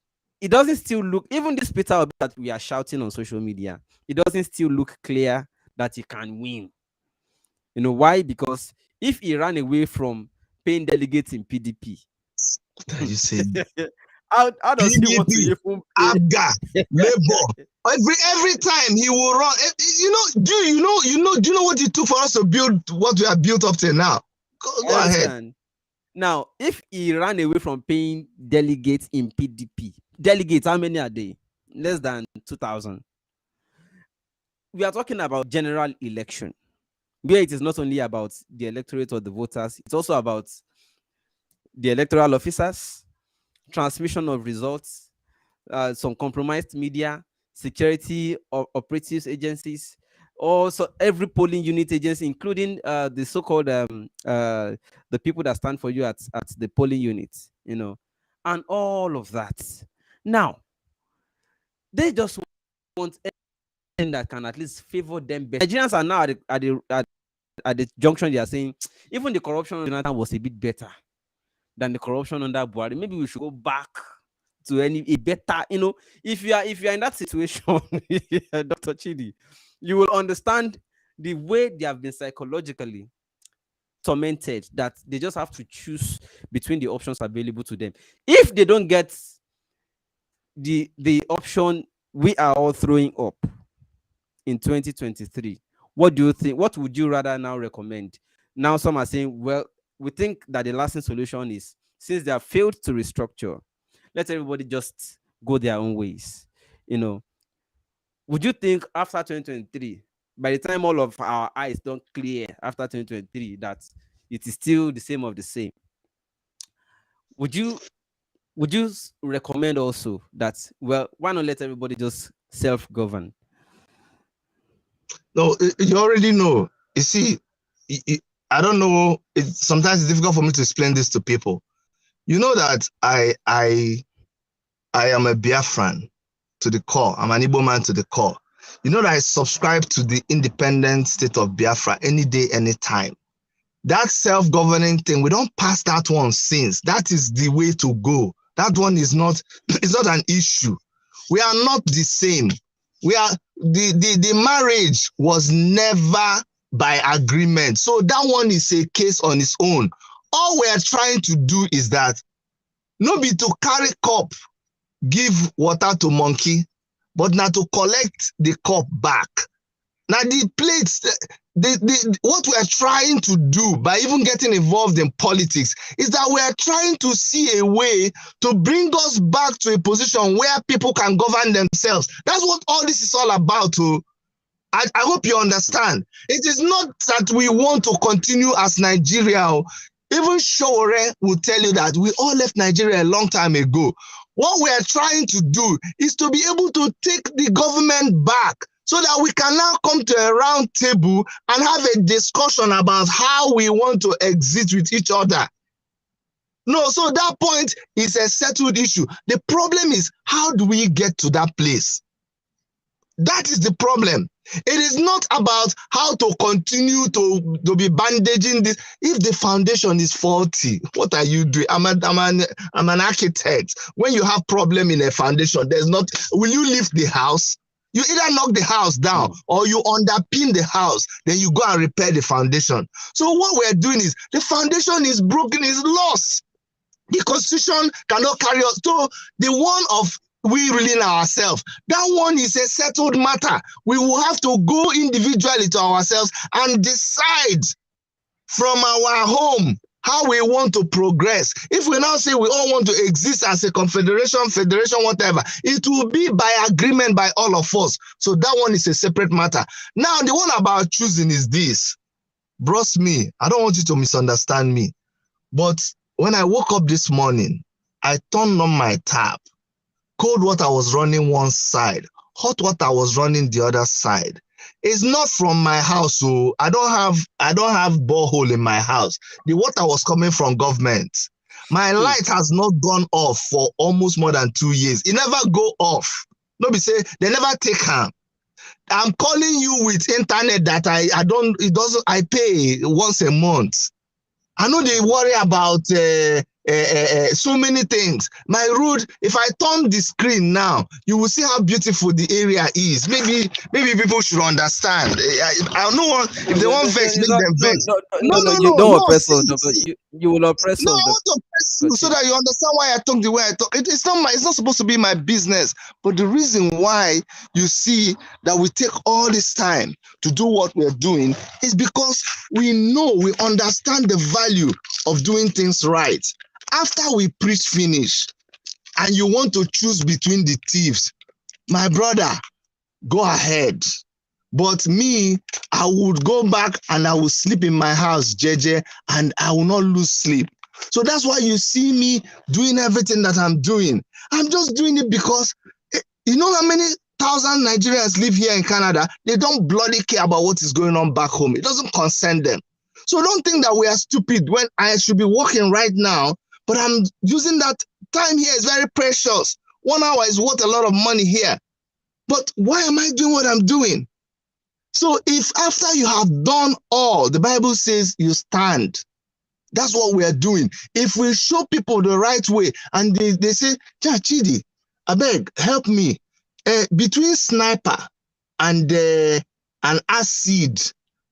it doesn't still look, even this Peter Obi that we are shouting on social media, it doesn't still look clear that he can win. Why? Because if he ran away from paying delegates in PDP, What are you saying? how does he want to PDP, even pay? ABGA, Labour. Every time he will run. Do you know what it took for us to build what we have built up to now? Go ahead. Now, if he ran away from paying delegates in PDP, delegates, how many are they? Less than 2,000. We are talking about general election, where it is not only about the electorate or the voters, it's also about the electoral officers, transmission of results, some compromised media, security or operatives agencies, also every polling unit agency, including the so-called the people that stand for you at the polling units, and all of that. Now, they just want anything that can at least favor them better. Nigerians are now at the junction. They are saying even the corruption on Jonathan was a bit better than the corruption under Buhari. Maybe we should go back to a better, if you are in that situation, Dr. Chidi, you will understand the way they have been psychologically tormented, that they just have to choose between the options available to them. If they don't get the option we are all throwing up in 2023, what do you think? What would you rather now recommend? Now some are saying, well, we think that the lasting solution is, since they have failed to restructure, let everybody just go their own ways. Would you think after 2023, by the time all of our eyes don't clear after 2023, that it is still the same of the same? Would you recommend also that, well, why not let everybody just self-govern? No, you already know. You see, I don't know. Sometimes it's difficult for me to explain this to people. You know that I am a Biafran to the core. I'm an Igbo man to the core. You know that I subscribe to the independent state of Biafra any day, any time. That self-governing thing, we don't pass that one since. That is the way to go. That one is not, it's not an issue. We are not the same. We are, the marriage was never by agreement. So that one is a case on its own. All we are trying to do is that, no be to carry cup, give water to monkey, but not to collect the cup back. Now the plates, what we are trying to do by even getting involved in politics is that we are trying to see a way to bring us back to a position where people can govern themselves. That's what all this is all about. I hope you understand. It is not that we want to continue as Nigeria. Even Sowore will tell you that we all left Nigeria a long time ago. What we are trying to do is to be able to take the government back, so that we can now come to a round table and have a discussion about how we want to exist with each other. No, so that point is a settled issue. The problem is, how do we get to that place? That is the problem. It is not about how to continue to be bandaging this. If the foundation is faulty, what are you doing? I'm an architect. When you have problem in a foundation, will you lift the house? You either knock the house down or you underpin the house, then you go and repair the foundation. So what we're doing is, the foundation is broken, is lost. The constitution cannot carry us. So the one of we ruling ourselves, that one is a settled matter. We will have to go individually to ourselves and decide from our home how we want to progress. If we now say we all want to exist as a confederation, federation, whatever, it will be by agreement by all of us. So that one is a separate matter. Now, the one about choosing is this. Bros me, I don't want you to misunderstand me. But when I woke up this morning, I turned on my tap. Cold water was running one side. Hot water was running the other side. It's not from my house, so I don't have borehole in my house. The water was coming from government. My light has not gone off for almost more than 2 years. It never go off. Nobody say they never take harm. I'm calling you with internet that I pay once a month. I know they worry about so many things. My road, if I turn the screen now, you will see how beautiful the area is. Maybe people should understand. I don't know if they want vex, make them vex. No, you don't oppress us, but you will oppress us. No, I want to oppress you so that you understand why I talk the way I talk. It's not supposed to be my business. But the reason why you see that we take all this time to do what we're doing is because we understand the value of doing things right. After we preach finish and you want to choose between the thieves, my brother, go ahead. But me, I would go back and I will sleep in my house, JJ, and I will not lose sleep. So that's why you see me doing everything that I'm doing. I'm just doing it because you know how many thousand Nigerians live here in Canada? They don't bloody care about what is going on back home. It doesn't concern them. So don't think that we are stupid when I should be working right now, but I'm using that time here is very precious. 1 hour is worth a lot of money here. But why am I doing what I'm doing? So if after you have done all, the Bible says you stand. That's what we are doing. If we show people the right way and they say, Chidi, I beg, help me. Between sniper and acid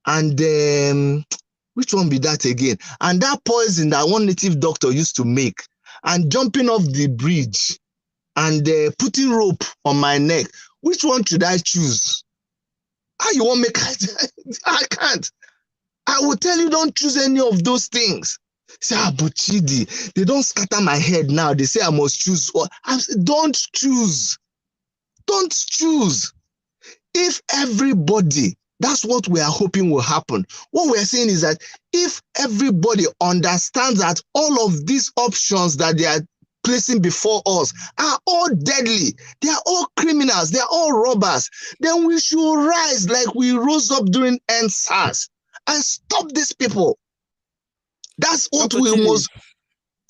and which one be that again? And that poison that one native doctor used to make and jumping off the bridge and putting rope on my neck. Which one should I choose? How you want me? I can't. I will tell you, don't choose any of those things. Say, but Chidi, they don't scatter my head now. They say I must choose. Don't choose. Don't choose. If everybody, that's what we are hoping will happen. What we are saying is that if everybody understands that all of these options that they are placing before us are all deadly, they are all criminals, they are all robbers, then we should rise like we rose up during NSAS and stop these people. That's what we must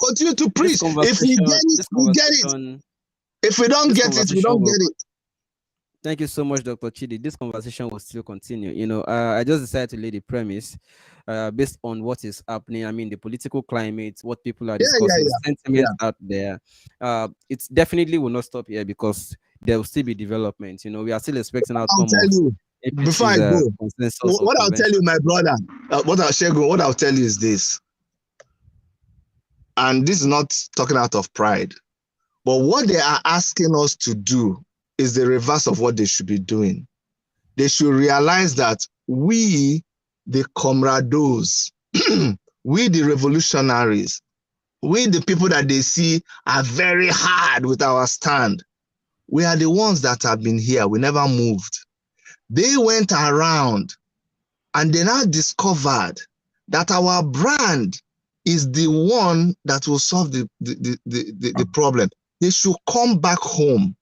continue to preach. If we get it, we get it. If we don't get it, we don't get it. Thank you so much, Dr. Chidi. This conversation will still continue. You know, I just decided to lay the premise based on what is happening. I mean, the political climate, what people are discussing, sentiments out there. It definitely will not stop here because there will still be development. You know, we are still expecting outcome. Before I go, what I'll tell you, my brother, what I'll tell you is this. And this is not talking out of pride, but what they are asking us to do is the reverse of what they should be doing. They should realize that we, the comrados, we, the revolutionaries, we, the people that they see are very hard with our stand, we are the ones that have been here. We never moved. They went around and they now discovered that our brand is the one that will solve the problem. They should come back home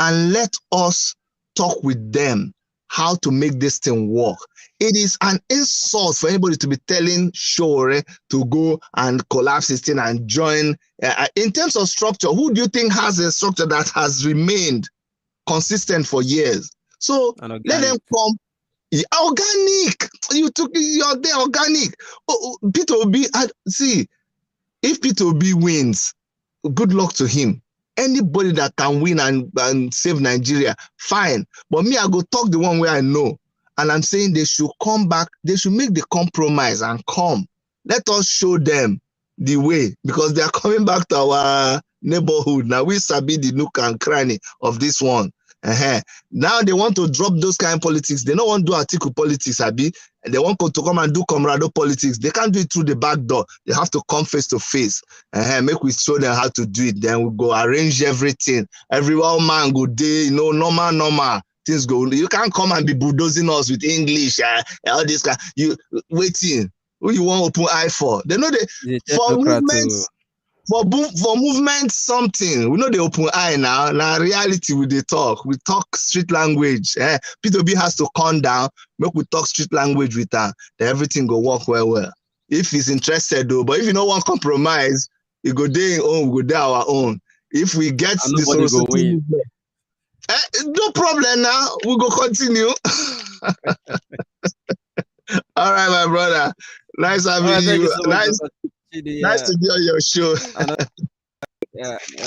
and let us talk with them how to make this thing work. It is an insult for anybody to be telling Sowore to go and collapse this thing and join. In terms of structure, who do you think has a structure that has remained consistent for years? So let them come. Organic. You're there, organic. Peter Obi, see, if Peter Obi wins, good luck to him. Anybody that can win and save Nigeria, fine. But me, I go talk the one way I know. And I'm saying they should come back. They should make the compromise and come. Let us show them the way because they are coming back to our neighborhood. Now we sabi the nook and cranny of this one. Now they want to drop those kind of politics. They don't want to do article politics, Abi. They want to come and do comrado politics. They can't do it through the back door. They have to come face to face. Make we show them how to do it. Then we go arrange everything. Every one man go day, normal. Things go. You can't come and be bulldozing us with English, all this kind. You waiting. Who you want open eye for? They know for movements. For movement something, we know the open eye now. Now reality we talk street language. P2B has to calm down, make we talk street language with her. Then everything go work well. If he's interested though, but if you don't want compromise, you go there own, we go there our own. If we get this movement, no problem now. We go continue. All right, my brother. Nice having you. Nice to be on your show.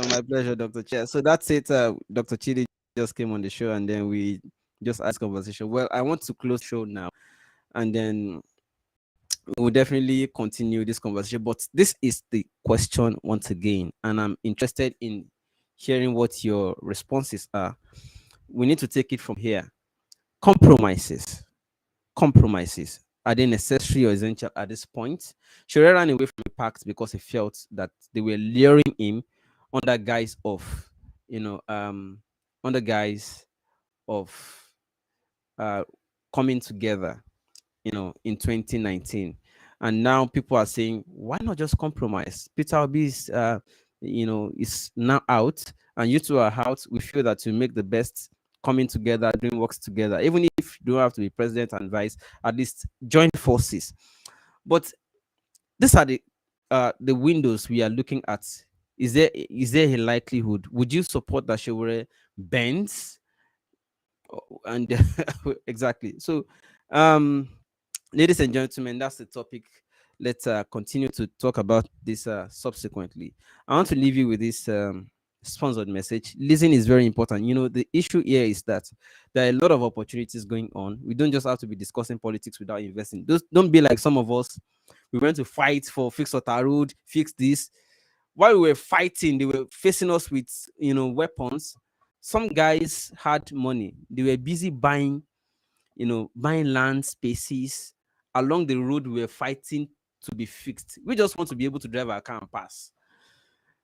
My pleasure, Dr. Chair. So that's it. Dr. Chidi just came on the show, and then we just asked conversation. Well, I want to close the show now, and then we'll definitely continue this conversation. But this is the question once again, and I'm interested in hearing what your responses are. We need to take it from here. Compromises. Are they necessary or essential at this point? Sowore ran away from the pact because he felt that they were luring him under guise of, coming together, in 2019. And now people are saying, why not just compromise? Peter Obi is now out, and you two are out. We feel that to make the best coming together, doing works together, even if you don't have to be president and vice, at least join forces. But these are the windows we are looking at. Is there a likelihood? Would you support that Sowore bends? And exactly. So, ladies and gentlemen, that's the topic. Let's continue to talk about this subsequently. I want to leave you with this sponsored message. Listening is very important. The issue here is that there are a lot of opportunities going on. We don't just have to be discussing politics without investing. Don't be like some of us. We went to fight for fix our road, fix this. While we were fighting, they were facing us with weapons. Some guys had money. They were busy buying land spaces along the road. We were fighting to be fixed. We just want to be able to drive our car and pass.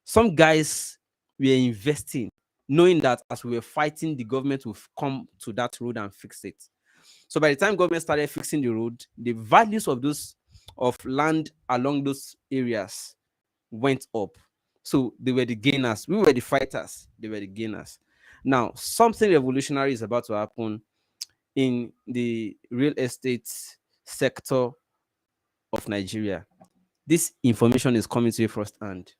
Some guys were investing, knowing that as we were fighting, the government will come to that road and fix it. So by the time government started fixing the road, the values of land along those areas went up. So they were the gainers. We were the fighters. They were the gainers. Now, something revolutionary is about to happen in the real estate sector of Nigeria. This information is coming to you firsthand.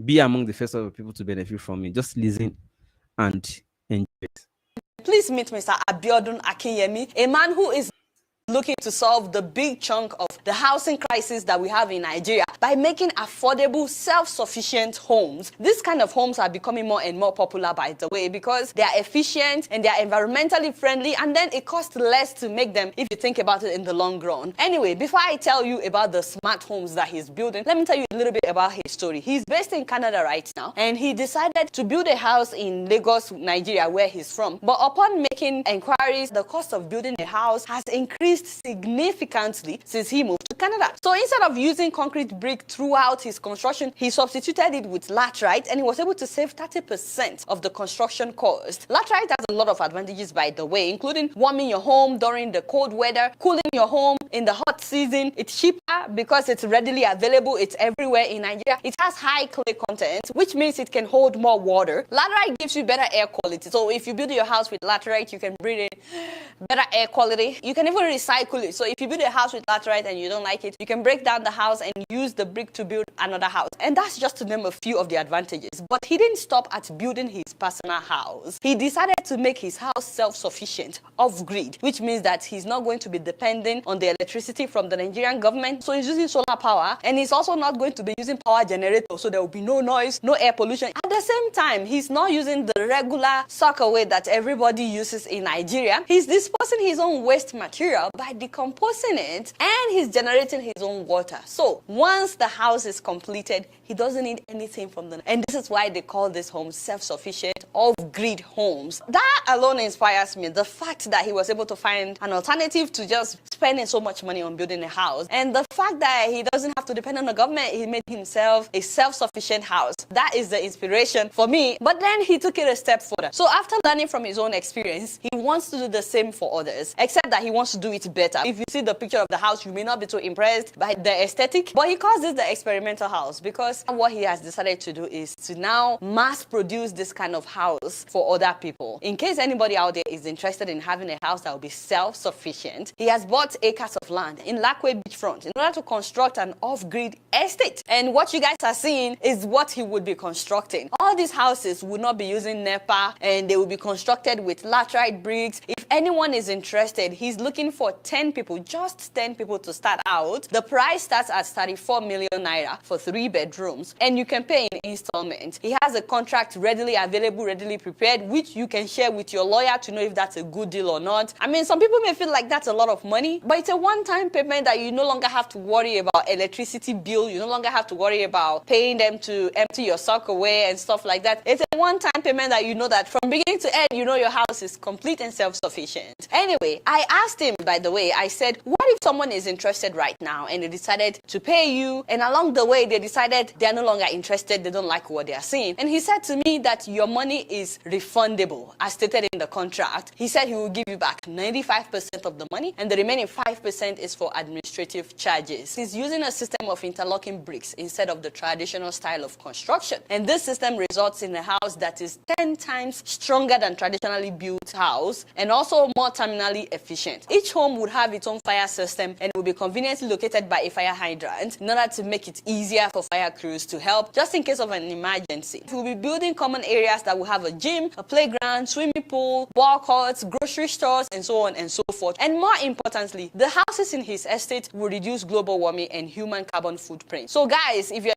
Be among the first of the people to benefit from it. Just listen and enjoy it. Please meet Mr. Abiodun Akinyemi, a man who is looking to solve the big chunk of the housing crisis that we have in Nigeria by making affordable, self-sufficient homes. This kind of homes are becoming more and more popular, by the way, because they are efficient and they are environmentally friendly, and then it costs less to make them if you think about it in the long run. Anyway, before I tell you about the smart homes that he's building, let me tell you a little bit about his story. He's based in Canada right now, and he decided to build a house in Lagos, Nigeria, where he's from. But upon making inquiries, the cost of building a house has increased significantly since he moved to Canada. So instead of using concrete brick throughout his construction, he substituted it with laterite, and he was able to save 30% of the construction cost. Laterite has a lot of advantages, by the way, including warming your home during the cold weather, cooling your home in the hot season. It's cheaper because it's readily available. It's everywhere in Nigeria. It has high clay content, which means it can hold more water. Laterite gives you better air quality. So if you build your house with laterite, you can breathe in better air quality. You can even recycle it. So if you build a house with laterite and you don't like it, you can break down the house and use the brick to build another house. And that's just to name a few of the advantages. But he didn't stop at building his personal house. He decided to make his house self-sufficient, off-grid, which means that he's not going to be dependent on the electricity from the Nigerian government. So he's using solar power, and he's also not going to be using power generator, so there will be no noise, no air pollution. At the same time, he's not using the regular sockaway that everybody uses in Nigeria. He's disposing his own waste material by decomposing it, and he's generating his own water. So once the house is completed, he doesn't need anything from the... And this is why they call this home self-sufficient, off off-grid homes. That alone inspires me. The fact that he was able to find an alternative to just spending so much money on building a house, and the fact that he doesn't have to depend on the government. He made himself a self-sufficient house. That is the inspiration for me. But then he took it a step further. So after learning from his own experience, he wants to do the same for others, except that he wants to do it better. If you see the picture of the house, you may not be too impressed by the aesthetic, but he calls this the experimental house because what he has decided to do is to now mass produce this kind of house for other people. In case anybody out there is interested in having a house that will be self-sufficient, he has bought acres of land in Lakwe beachfront in order to construct an off-grid estate. And what you guys are seeing is what he would be constructing. All these houses would not be using NEPA, and they will be constructed with laterite bricks. If anyone is interested, he's looking for 10 people, just 10 people to start out. The price starts at 34 million naira for 3 bedrooms, and you can pay in installments. He has a contract readily available, readily prepared, which you can share with your lawyer to know if that's a good deal or not. I mean, some people may feel like that's a lot of money, but it's a one-time payment that you no longer have to worry about electricity bill. You no longer have to worry about paying them to empty your sock away and stuff like that. It's a one-time payment that you know that from beginning to end, you know your house is complete and self-sufficient. Anyway, I asked him, by the way, I said, what if someone is interested right now and they decided to pay you, and along the way they decided they're no longer interested, they don't like what they're seeing? And he said to me that your money is refundable, as stated in the contract. He said he will give you back 95% of the money, and the remaining 5% is for administrative charges. He's using a system of interlocking bricks instead of the traditional style of construction. And this system results in a house that is 10 times stronger than traditionally built house, and also more terminally efficient. Each home would have its own fire system and will be conveniently located by a fire hydrant in order to make it easier for fire crews to help just in case of an emergency. We'll be building common areas that will have a gym, a playground, swimming pool, ball courts, grocery stores, and so on and so forth. And more importantly, the houses in his estate will reduce global warming and human carbon footprint. So guys, if you're